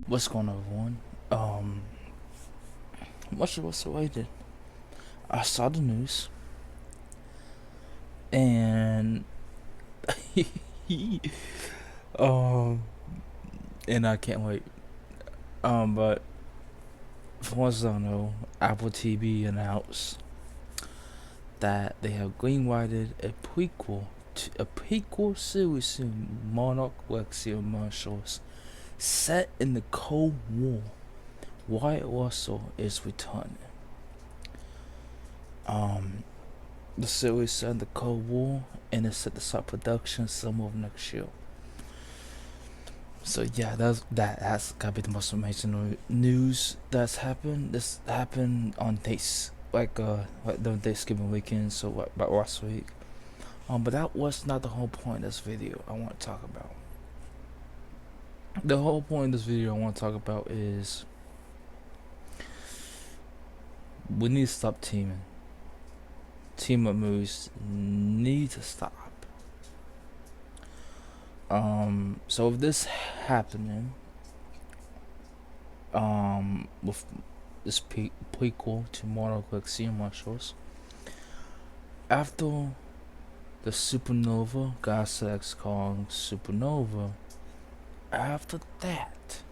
What's going on, everyone? Much was awaited. I saw the news, and um, and I can't wait. But for ones that don't know, Apple TV announced that they have greenlighted a prequel series to Monarch Legacy of Marshals set in the Cold War. Wyatt Russell is returning. Um, The series set in the Cold War and is set to start production summer of next year. So yeah, that's gotta be the most amazing news that's happened. This happened on dates like the Thanksgiving weekend, so what about last week. But that was not the whole point of this video I want to talk about. The whole point of this video I want to talk about is we need to stop teaming. Team up moves need to stop. So if this happening, with this prequel to Mortal Kombat Marshals, after the Supernova, Godzilla X Kong Supernova, after that,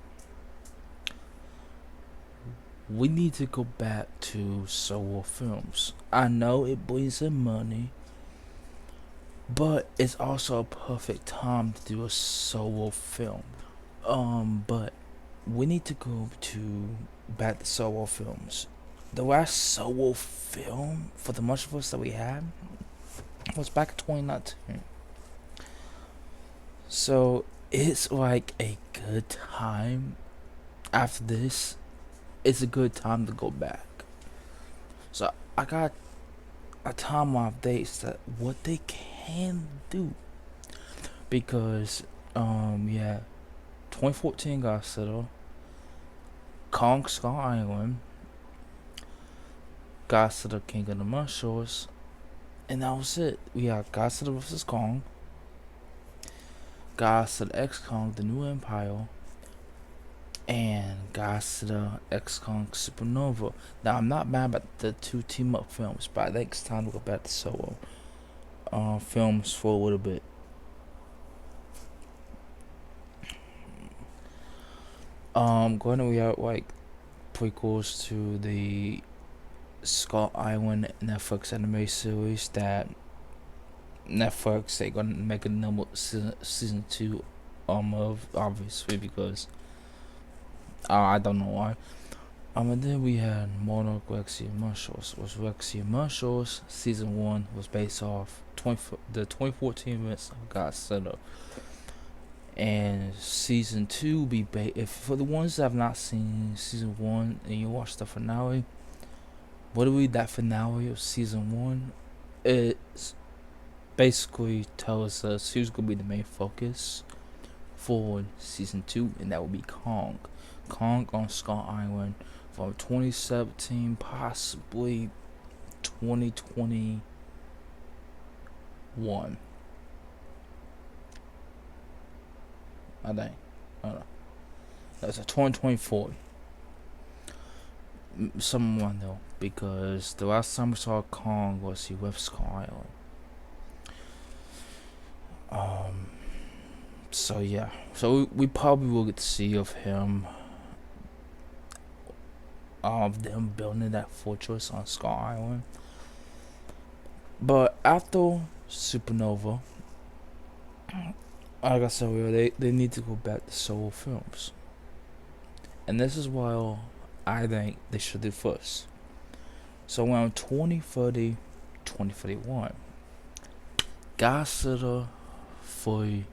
we need to go back to solo films. I know it brings in money, but it's also a perfect time to do a solo film. But we need to go to back to solo films. The last solo film for the much of us that we had was back in 2019. So it's like a good time. After this, it's a good time to go back. So I got a timeline of dates that what they can do, because yeah, 2014 Godzilla, Kong Skull Island, Godzilla King of the Monsters, and that was it. We had Godzilla vs Kong, Godzilla X Kong The New Empire, and Godzilla X Kong Supernova. Now I'm not mad about the two team up films, but I think it's time to go back to solo films for a little bit. Going to have like prequels to the Skull Island Netflix anime series that Netflix they gonna make a number season 2 of, obviously, because I don't know why. And then we had Monarch Legacy of Marshals. Was Legacy of Marshals season 1 was based off the 2014 events of Godzilla, and season 2 will be if for the ones that have not seen season 1 and you watch the finale. Literally, that finale of season 1, it basically tells us who's gonna be the main focus for season 2, and that will be Kong. Kong on Skull Island from 2017, possibly 2021. I think. I don't know. That's a 2024. Someone though, because the last time we saw Kong was he left Skull Island. So yeah, so we probably will get to see of him, of them building that fortress on Skull Island. But after Supernova, like I said earlier, they need to go back to solo films, and this is what I think they should do first. So around 2030, 2031, Godzilla 3,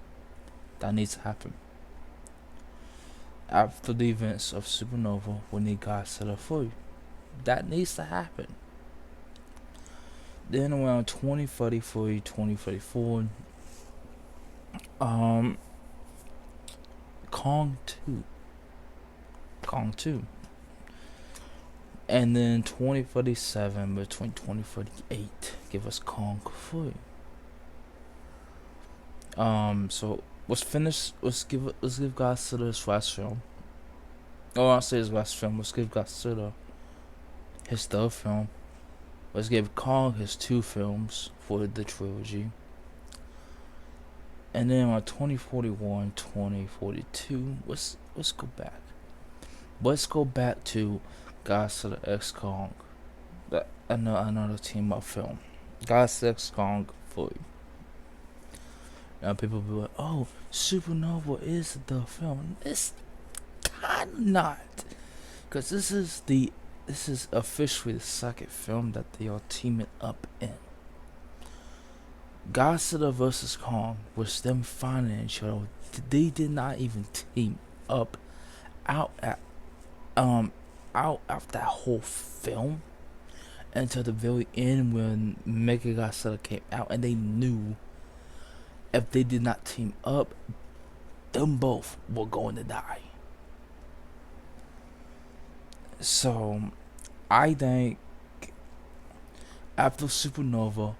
that needs to happen. After the events of Supernova, we need Godzilla 3. That needs to happen. Then around 2033, 2034, Kong 2. Kong 2. And then 2037 between 2038, give us Kong 3. So let's give Godzilla his last film. Oh, I'll say his last film. Let's give Godzilla his third film. Let's give Kong his two films for the trilogy. And then on 2041, 2042, let's go back. Let's go back to Godzilla X Kong. Another team up film. Godzilla X Kong 4. Now people be like, "Oh, Supernova is the film." It's kind of not, cause this is officially the second film that they are teaming up in. Godzilla vs Kong was them finding each other. They did not even team up out at out of that whole film until the very end when Mega Godzilla came out, and they knew if they did not team up, them both were going to die. So I think after Supernova,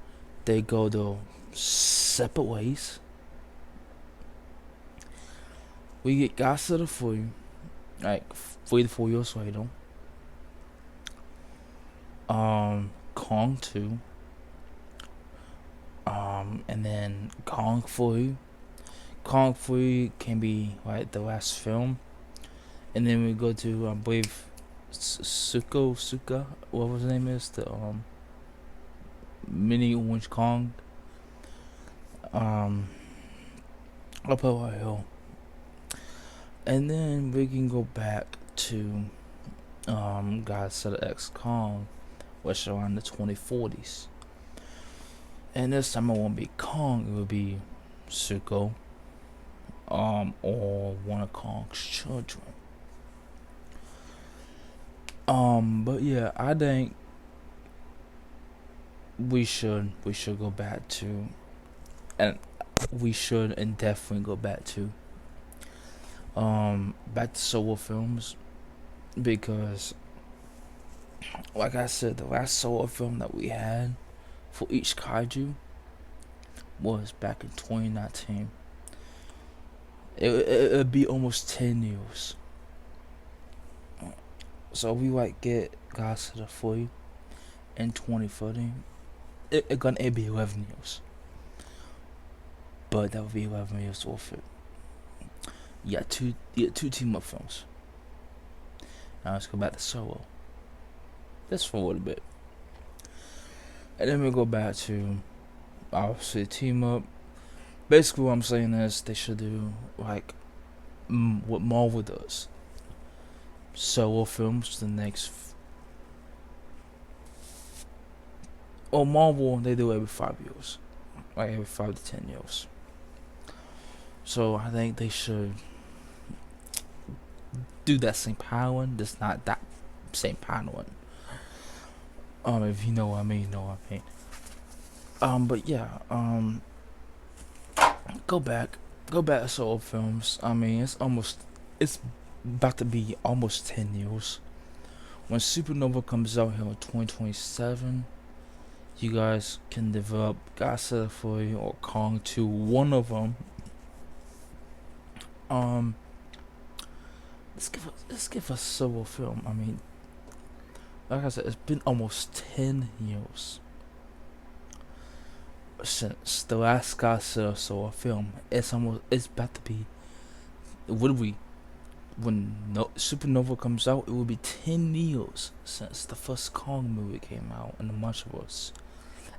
they go to separate ways. We get Godzilla 3, like 3 to 4 years later. Kong 2. And then Kong 3. Kong 3 can be like the last film. And then we go to, I believe, Suka, whatever his name is, the mini Orange Kong. Up a hill. And then we can go back to Godzilla X Kong, which is around the 2040s. And this time it won't be Kong, it will be Zuko, or one of Kong's children. But yeah, I think we should go back to, and we should and definitely go back to solo films, because like I said, the last solo film that we had for each kaiju was back in 2019. It'd be almost 10 years. So we might get Godzilla 3 in 2030. It'd be 11 years. But that would be 11 years worth it. Two team up films. Now let's go back to solo. Just for a little bit. And then we go back to obviously team up. Basically what I'm saying is they should do like what Marvel does. Solo films the next Marvel, they do every 5 years. Like every 5 to 10 years. So I think they should do that same pattern, just not that same pattern. If you know what I mean, you know what I mean. But yeah, go back to solo films. I mean, it's about to be almost 10 years. When Supernova comes out here in 2027, you guys can develop Godzilla 3 or Kong 2, one of them. Let's give a solo film. I mean, like I said, it's been almost 10 years since the last Godzilla solo film. It's about to be. When Supernova comes out, it will be 10 years since the first Kong movie came out in the multiverse.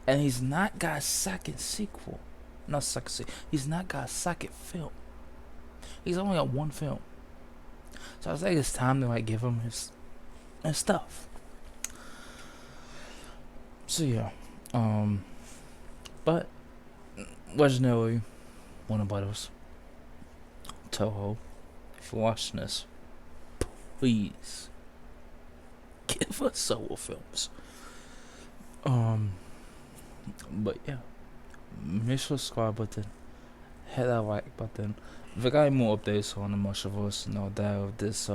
And he's not got a second sequel. Not second sequel. He's not got a second film. He's only got one film. So I think it's time to like give him his stuff. So yeah. But legendary Warner Brothers, Toho, if you're watching this, please give us solo films. But yeah, make sure to subscribe button, hit that like button. If I got any more updates on the multiverse, no doubt this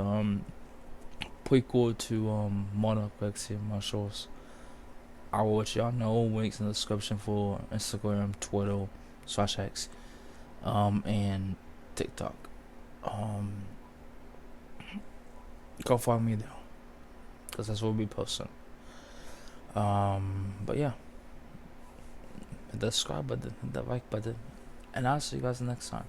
prequel to Monarch Legacy Marshals, I will let y'all know. Links in the description for Instagram, Twitter, /X, and TikTok. Go follow me there, cause that's what we posting. But yeah, hit the subscribe button, hit the like button, and I'll see you guys next time.